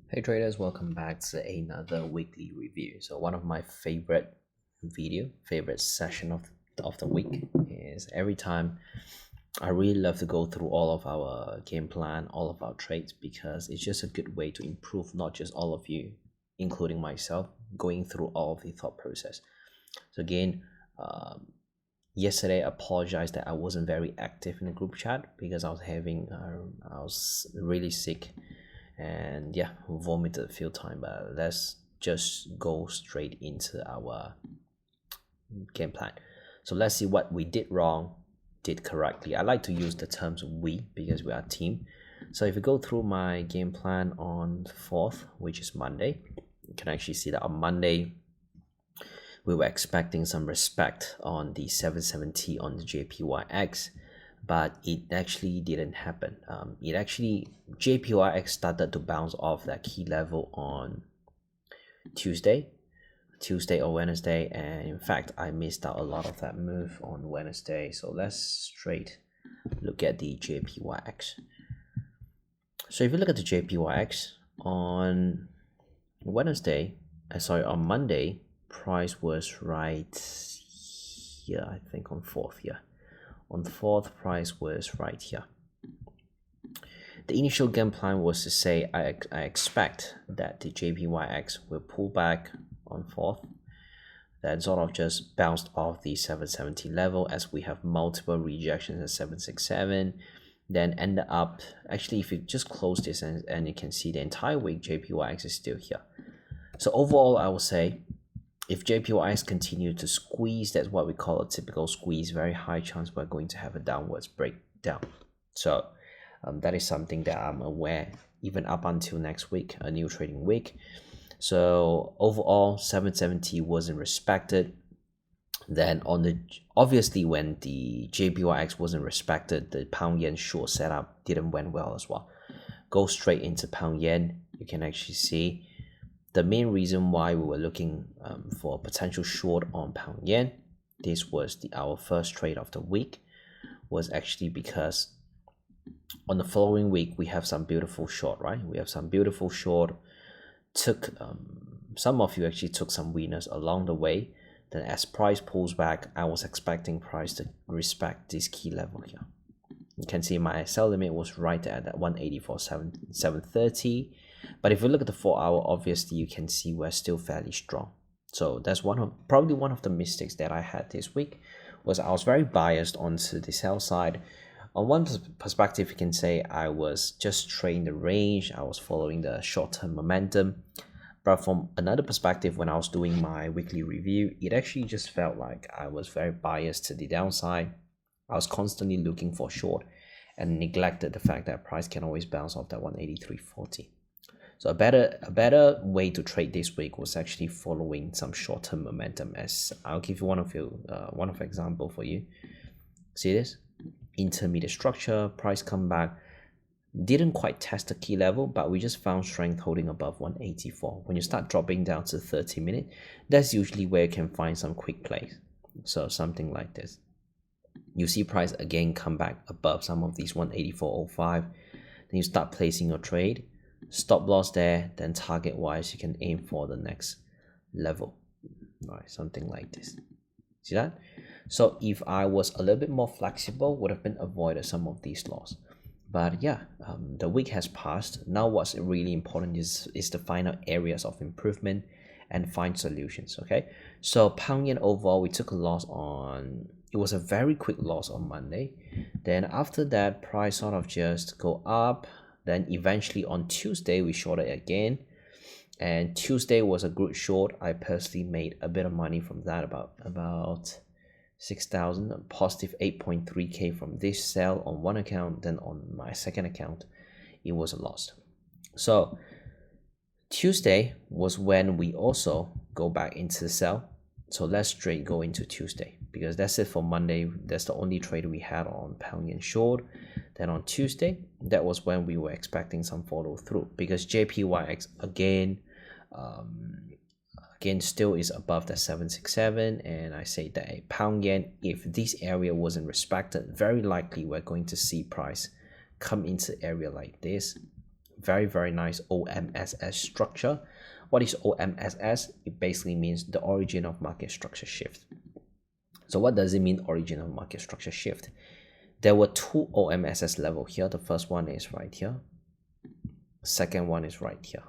Hey traders, welcome back to another weekly review. So one of my favorite session of the week is every time I really love to go through all of our game plan, all of our trades, because it's just a good way to improve not just all of you, including myself, going through all of the thought process. So again, yesterday I apologized that I wasn't very active in the group chat because I was really sick and yeah, vomited a few times. But let's just go straight into our game plan. So let's see what we did wrong, did correctly. I like to use the terms we because we are a team. So if you go through my game plan on 4th, which is Monday, you can actually see that on Monday we were expecting some respect on the 770 on the JPYX, but it actually didn't happen. JPYX started to bounce off that key level on Tuesday or Wednesday, and in fact I missed out a lot of that move on Wednesday. So let's straight look at the JPYX. So if you look at the JPYX on on Monday, price was right here, I think on 4th here. On 4th, price was right here. The initial game plan was to say I expect that the JPYX will pull back on 4th, then sort of just bounced off the 770 level as we have multiple rejections at 767, then ended up, actually if you just close this and you can see the entire week JPYX is still here. So overall I would say if JPYX continue to squeeze, that's what we call a typical squeeze, very high chance we're going to have a downwards breakdown. So that is something that I'm aware even up until next week, a new trading week. So overall 770 wasn't respected. Then obviously when the JPYX wasn't respected, the pound yen short setup didn't went well as well. Go straight into pound yen, you can actually see the main reason why we were looking for a potential short on pound yen, this was our first trade of the week, was actually because on the following week we have some beautiful short, right? We have some beautiful short. Some of you actually took some winners along the way. Then as price pulls back, I was expecting price to respect this key level here. You can see my sell limit was right at that 184.730. But if you look at the 4 hour, obviously you can see we're still fairly strong. So that's probably one of the mistakes that I had this week, was I was very biased onto the sell side. On one perspective, you can say I was just trading the range, I was following the short-term momentum. But from another perspective, when I was doing my weekly review, it actually just felt like I was very biased to the downside. I was constantly looking for short and neglected the fact that price can always bounce off that 183.40. So a better way to trade this week was actually following some short-term momentum. As I'll give you one of example for you. See this? Intermediate structure, price come back, didn't quite test the key level, but we just found strength holding above 184. When you start dropping down to 30 minutes, that's usually where you can find some quick plays. So something like this. You see price again come back above some of these 184.05. Then you start placing your trade. Stop loss there, then target wise you can aim for the next level. All right, something like this. See that? So if I was a little bit more flexible, would have been avoided some of these loss. But yeah, the week has passed. Now what's really important is the final areas of improvement and find solutions. Okay, so pound yen overall, we took a loss on, it was a very quick loss on Monday. Then after that, price sort of just go up. Then eventually on Tuesday we shorted again, and Tuesday was a good short. I personally made a bit of money from that, about 6,000, positive 8.3k from this sell on one account. Then on my second account it was a loss. So Tuesday was when we also go back into the sell. So let's straight go into Tuesday, because that's it for Monday. That's the only trade we had on pound yen short. Then on Tuesday, that was when we were expecting some follow through, because JPYX again still is above the 767, and I say that a pound yen, if this area wasn't respected, very likely we're going to see price come into area like this, very nice OMSS structure. What is OMSS? It basically means the origin of market structure shift. So what does it mean, origin of market structure shift? There were two OMSS level here. The first one is right here. Second one is right here.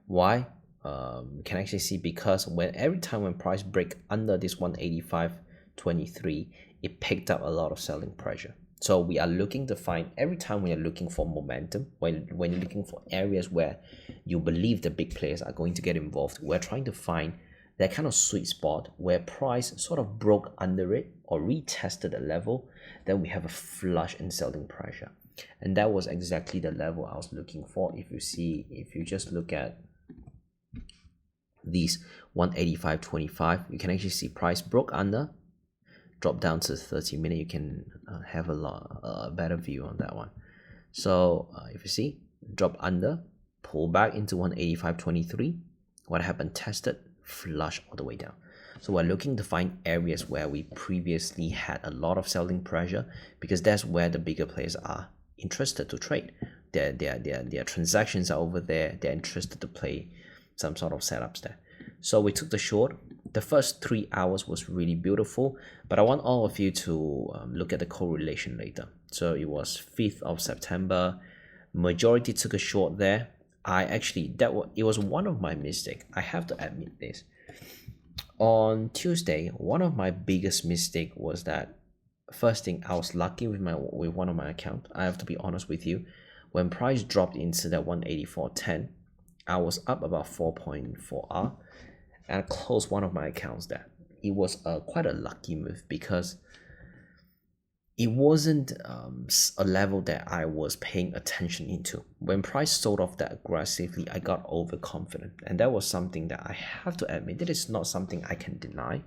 Why? You can actually see because every time when price break under this 185.23, it picked up a lot of selling pressure. So we are looking to find, every time we are looking for momentum, when you're looking for areas where you believe the big players are going to get involved, we're trying to find that kind of sweet spot where price sort of broke under it or retested the level, then we have a flush in selling pressure. And that was exactly the level I was looking for. If you just look at these 185.25, you can actually see price broke under, drop down to 30-minute. You can have a better view on that one. So if you see, drop under, pull back into 185.23. What happened? Tested, flush all the way down. So we're looking to find areas where we previously had a lot of selling pressure, because that's where the bigger players are interested to trade. Their transactions are over there. They're interested to play some sort of setups there. So we took the short. The first 3 hours was really beautiful, but I want all of you to look at the correlation later. So it was 5th of September. Majority took a short there. It was one of my mistakes. I have to admit this. On Tuesday, one of my biggest mistake was that, first thing, I was lucky with one of my accounts. I have to be honest with you. When price dropped into that 184.10, I was up about 4.4R, and I closed one of my accounts there. It was quite a lucky move because it wasn't a level that I was paying attention into. When price sold off that aggressively, I got overconfident, and that was something that I have to admit, that is not something I can deny.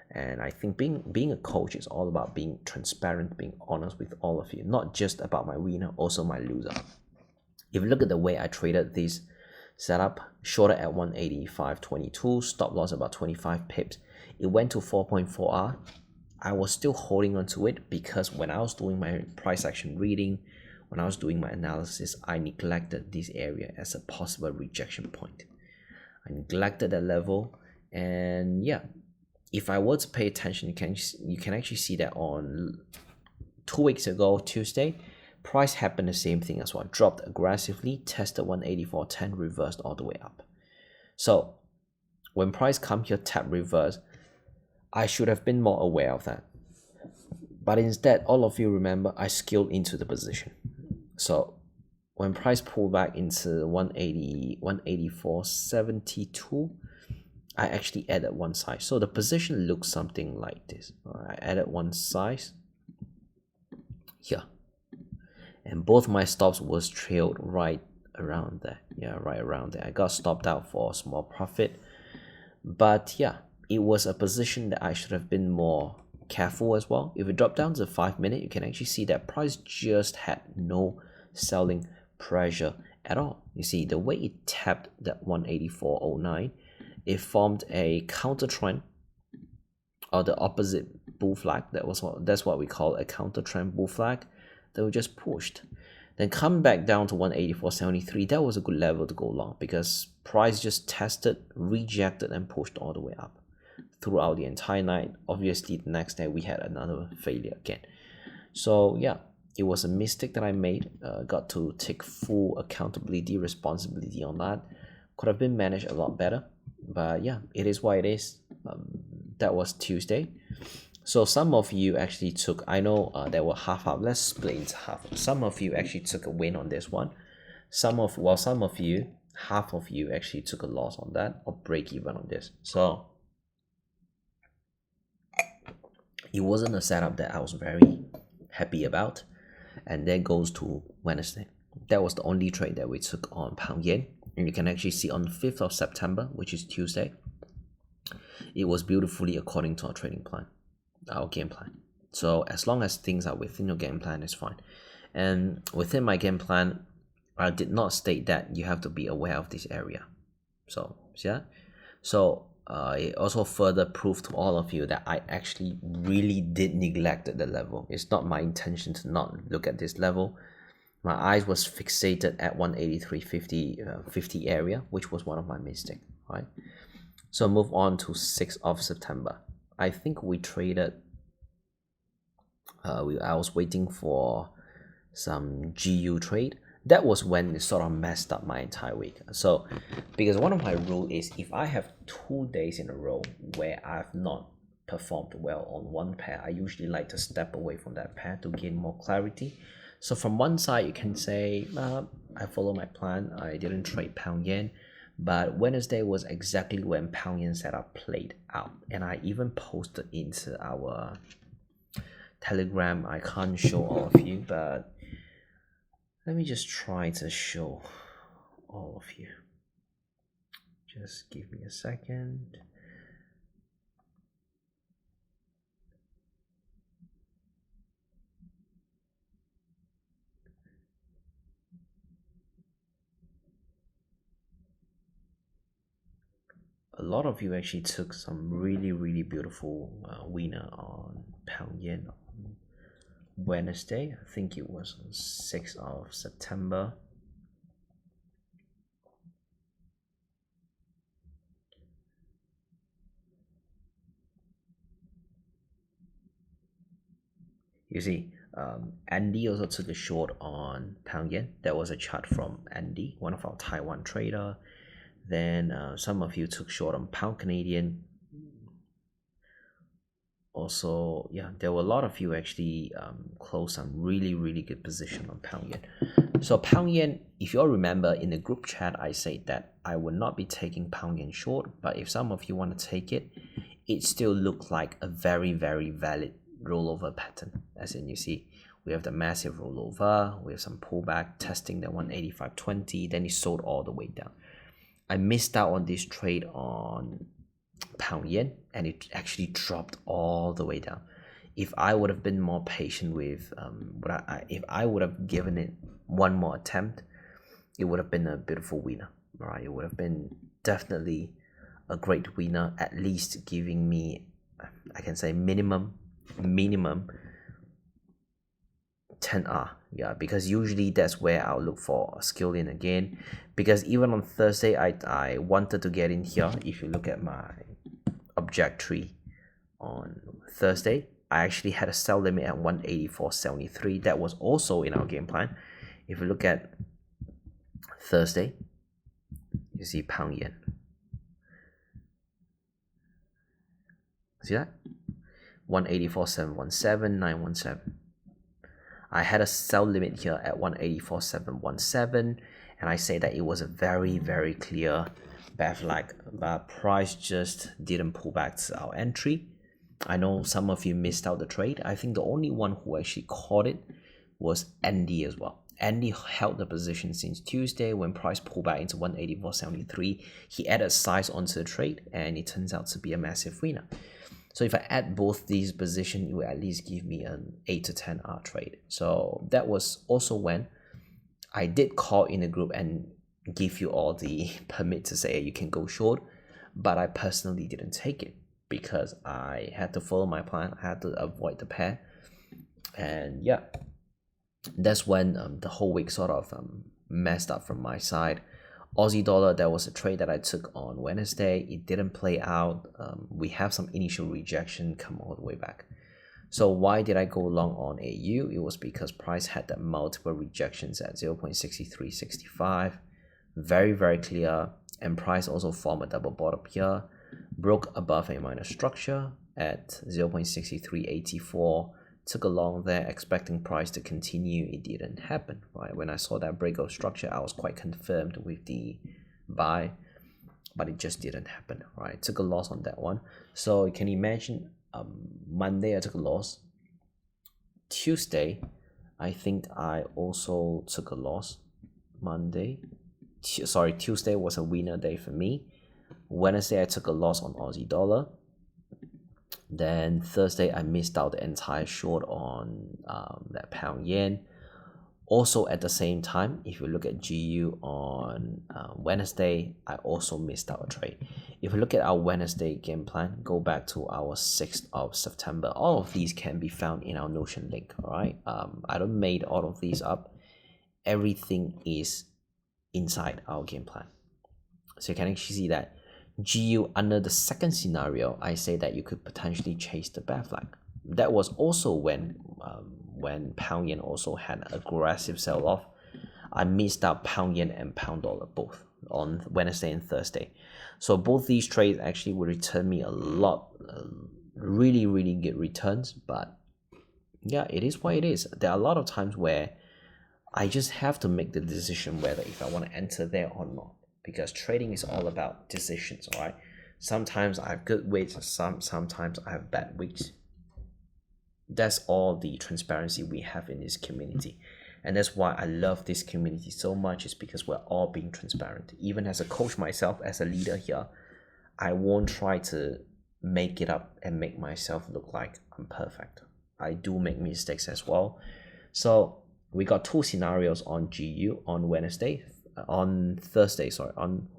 And I think being a coach is all about being transparent, being honest with all of you, not just about my winner, also my loser. If you look at the way I traded this setup, shorter at 185.22, stop loss about 25 pips. It went to 4.4R. I was still holding on to it because when I was doing my price action reading, when I was doing my analysis, I neglected this area as a possible rejection point. I neglected that level, and yeah, if I were to pay attention, you can actually see that on 2 weeks ago, Tuesday, price happened the same thing as well. Dropped aggressively, tested 184.10, reversed all the way up. So when price come here, tap reverse, I should have been more aware of that. But instead, all of you remember, I scaled into the position. So when price pulled back into 184.72, I actually added one size. So the position looks something like this. I added one size here. And both my stops was trailed right around there. Yeah, right around there. I got stopped out for a small profit. But yeah, it was a position that I should have been more careful as well. If it dropped down to 5-minute, you can actually see that price just had no selling pressure at all. You see the way it tapped that 184.09, it formed a counter trend, or the opposite bull flag. That's what we call a counter trend bull flag that we just pushed. Then come back down to 184.73. That was a good level to go long because price just tested, rejected, and pushed all the way up throughout the entire night. Obviously, the next day we had another failure again. So yeah, it was a mistake that I made. Got to take full accountability, responsibility on that. Could have been managed a lot better, but yeah, it is what it is. That was Tuesday. So some of you actually took, I know there were half. Let's split into half. Some of you actually took a win on this one. Some of you, half of you actually took a loss on that or break even on this. So it wasn't a setup that I was very happy about. And that goes to Wednesday. That was the only trade that we took on pound yen. And you can actually see on the 5th of September, which is Tuesday, it was beautifully according to our trading plan, our game plan. So as long as things are within your game plan, it's fine. And within my game plan, I did not state that you have to be aware of this area. So yeah. So it also further proved to all of you that I actually really did neglect the level. It's not my intention to not look at this level. My eyes was fixated at 183.50 area, which was one of my mistakes, right? So move on to 6th of September. I think we traded, I was waiting for some GU trade. That was when it sort of messed up my entire week. So because one of my rule is if I have 2 days in a row where I've not performed well on one pair, I usually like to step away from that pair to gain more clarity. So from one side, you can say, I follow my plan. I didn't trade pound yen, but Wednesday was exactly when pound yen setup played out. And I even posted into our Telegram. I can't show all of you, but let me just try to show all of you. Just give me a second. A lot of you actually took some really beautiful winner on pound yen on Wednesday. I think it was on 6th of September. You see, Andy also took a short on pound yen. That was a chart from Andy, one of our Taiwan trader. Then some of you took short on pound Canadian. Also, yeah, there were a lot of you actually closed some really good position on pound yen. So pound yen, if you all remember in the group chat, I said that I would not be taking pound yen short, but if some of you want to take it, it still looks like a very valid rollover pattern. As in, you see, we have the massive rollover, we have some pullback testing the 185.20, then it sold all the way down. I missed out on this trade on pound yen, and it actually dropped all the way down. If I would have been more patient with if I would have given it one more attempt, it would have been a beautiful winner, right? It would have been definitely a great winner, at least giving me, I can say minimum 10R. Yeah, because usually that's where I'll look for a skill in again, because even on Thursday I wanted to get in here. If you look at my object tree on Thursday, I actually had a sell limit at 184.73. That was also in our game plan. If you look at Thursday, you see pound yen. See that? 184.717, 917. I had a sell limit here at 184.717, and I say that it was a very clear bad flag, but price just didn't pull back to our entry. I know some of you missed out the trade. I think the only one who actually caught it was Andy as well. Andy held the position since Tuesday when price pulled back into 184.73. He added size onto the trade, and it turns out to be a massive winner. So if I add both these positions, it will at least give me an 8 to 10R trade. So that was also when I did call in the group and give you all the permit to say you can go short, but I personally didn't take it because I had to follow my plan. I had to avoid the pair, and yeah, that's when the whole week sort of messed up from my side. Aussie dollar, there was a trade that I took on Wednesday. It didn't play out. We have some initial rejection come all the way back. So why did I go long on AU? It was because price had that multiple rejections at 0.6365. Very clear. And price also formed a double bottom here. Broke above a minor structure at 0.6384. Took a long there, expecting price to continue. It didn't happen, right? When I saw that breakout structure, I was quite confirmed with the buy, but it just didn't happen, right? Took a loss on that one. So you can imagine, Monday I took a loss. Tuesday, I think I also took a loss. Tuesday was a winner day for me. Wednesday I took a loss on Aussie dollar. Then Thursday, I missed out the entire short on that pound yen. Also at the same time, if you look at GU on Wednesday, I also missed out a trade. If you look at our Wednesday game plan, go back to our 6th of September. All of these can be found in our Notion link, all right? I don't made all of these up. everything is inside our game plan. So you can actually see that GU under the second scenario, I say that you could potentially chase the bear flag. That was also when pound yen also had aggressive sell-off. I missed out pound yen and pound dollar both on Wednesday and Thursday. So both these trades actually would return me a lot, really good returns. But yeah, it is what it is. There are a lot of times where I just have to make the decision whether if I want to enter there or not, because trading is all about decisions, all right? Sometimes I have good weeks, sometimes I have bad weeks. That's all the transparency we have in this community. And that's why I love this community so much, is because we're all being transparent. Even as a coach myself, as a leader here, I won't try to make it up and make myself look like I'm perfect. I do make mistakes as well. So we got two scenarios on GU on Wednesday, on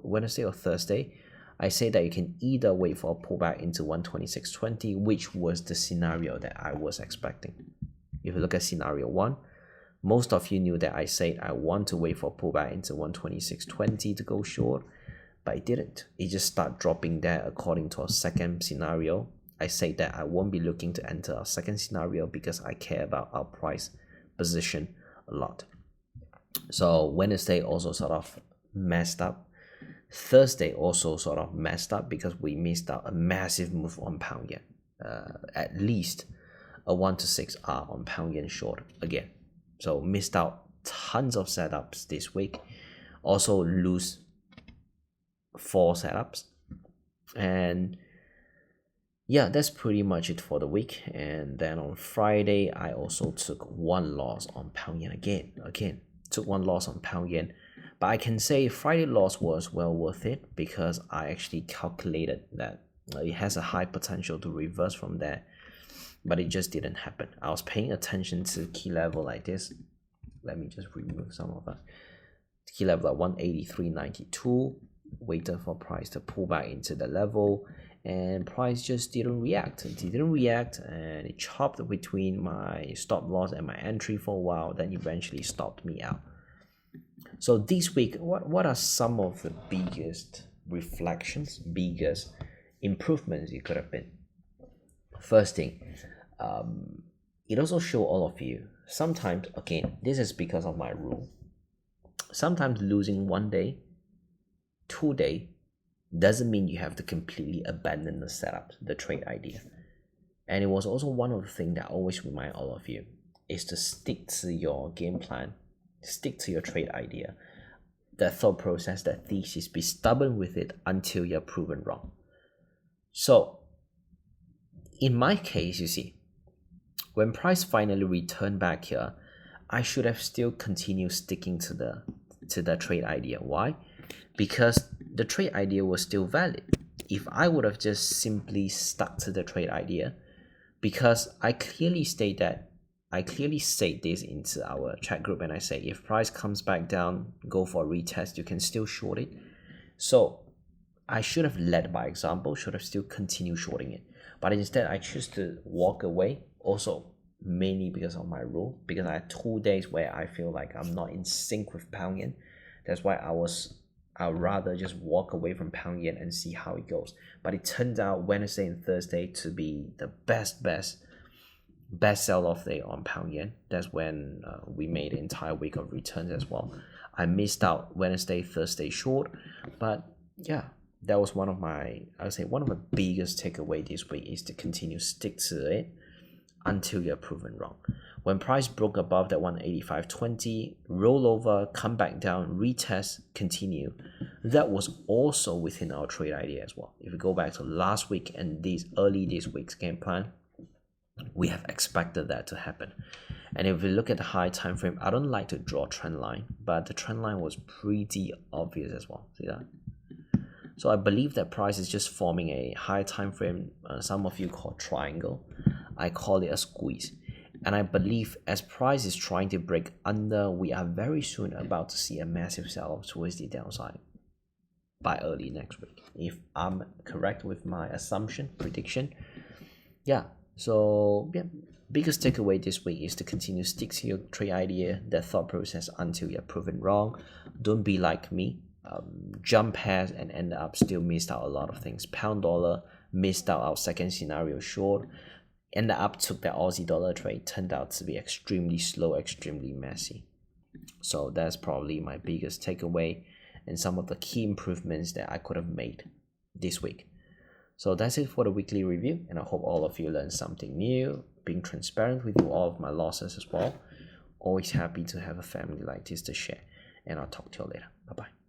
Wednesday or Thursday. I say that you can either wait for a pullback into 126.20, which was the scenario that I was expecting. If you look at scenario 1, most of you knew that I said I want to wait for a pullback into 126.20 to go short, but it didn't. It just started dropping there according to our second scenario. I say that I won't be looking to enter our second scenario because I care about our price position a lot. So Wednesday also sort of messed up. Thursday also sort of messed up because we missed out a massive move on pound yen. At least a 1 to 6 R on pound yen short again. So missed out tons of setups this week. Also lose 4 setups. And yeah, that's pretty much it for the week. And then on Friday, I also took one loss on pound yen again. Took one loss on pound yen. But I can say Friday loss was well worth it because I actually calculated that it has a high potential to reverse from there. But it just didn't happen. I was paying attention to key level like this. Let me just remove some of that. Key level at 183.92. Waited for price to pull back into the level. And price just didn't react. It didn't react and it chopped between my stop loss and my entry for a while. Then eventually stopped me out. So this week, what are some of the biggest reflections, biggest improvements it could have been? First thing, it also show all of you, sometimes, again, this is because of my rule, sometimes losing 1 day, 2 day, doesn't mean you have to completely abandon the setup, the trade idea. And it was also one of the things that I always remind all of you, is to stick to your game plan, stick to your trade idea, that thought process, that thesis, be stubborn with it until you're proven wrong. So in my case, you see, when price finally returned back here, I should have still continued sticking to the trade idea. Why? Because the trade idea was still valid. If I would have just simply stuck to the trade idea, because I clearly state this into our chat group, and I say if price comes back down, go for a retest, you can still short it. So I should have led by example, should have still continued shorting it. But instead, I choose to walk away, also mainly because of my rule, because I had 2 days where I feel like I'm not in sync with pound yen. That's why I'd rather just walk away from pound yen and see how it goes. But it turned out Wednesday and Thursday to be the best sell-off day on pound yen. That's when we made the entire week of returns as well. I missed out Wednesday, Thursday short, but yeah, that was one of the biggest takeaway this week, is to continue stick to it until you're proven wrong. When price broke above that 185.20, roll over, come back down, retest, continue. That was also within our trade idea as well. If we go back to last week and this week's game plan, we have expected that to happen. And if we look at the high time frame, I don't like to draw trend line, but the trend line was pretty obvious as well. See that? So I believe that price is just forming a high time frame, some of you call triangle. I call it a squeeze. And I believe as price is trying to break under, we are very soon about to see a massive sell-off towards the downside by early next week. If I'm correct with my prediction. Yeah. So yeah, Biggest takeaway this week is to continue stick to your trade idea, that thought process until you're proven wrong. Don't be like me, jump past and end up still missed out a lot of things. Pound dollar, missed out our second scenario short, ended up took that Aussie dollar trade, turned out to be extremely slow, extremely messy. So that's probably my biggest takeaway and some of the key improvements that I could have made this week. So that's it for the weekly review, and I hope all of you learned something new, being transparent with you all of my losses as well. Always happy to have a family like this to share, and I'll talk to you later. Bye bye.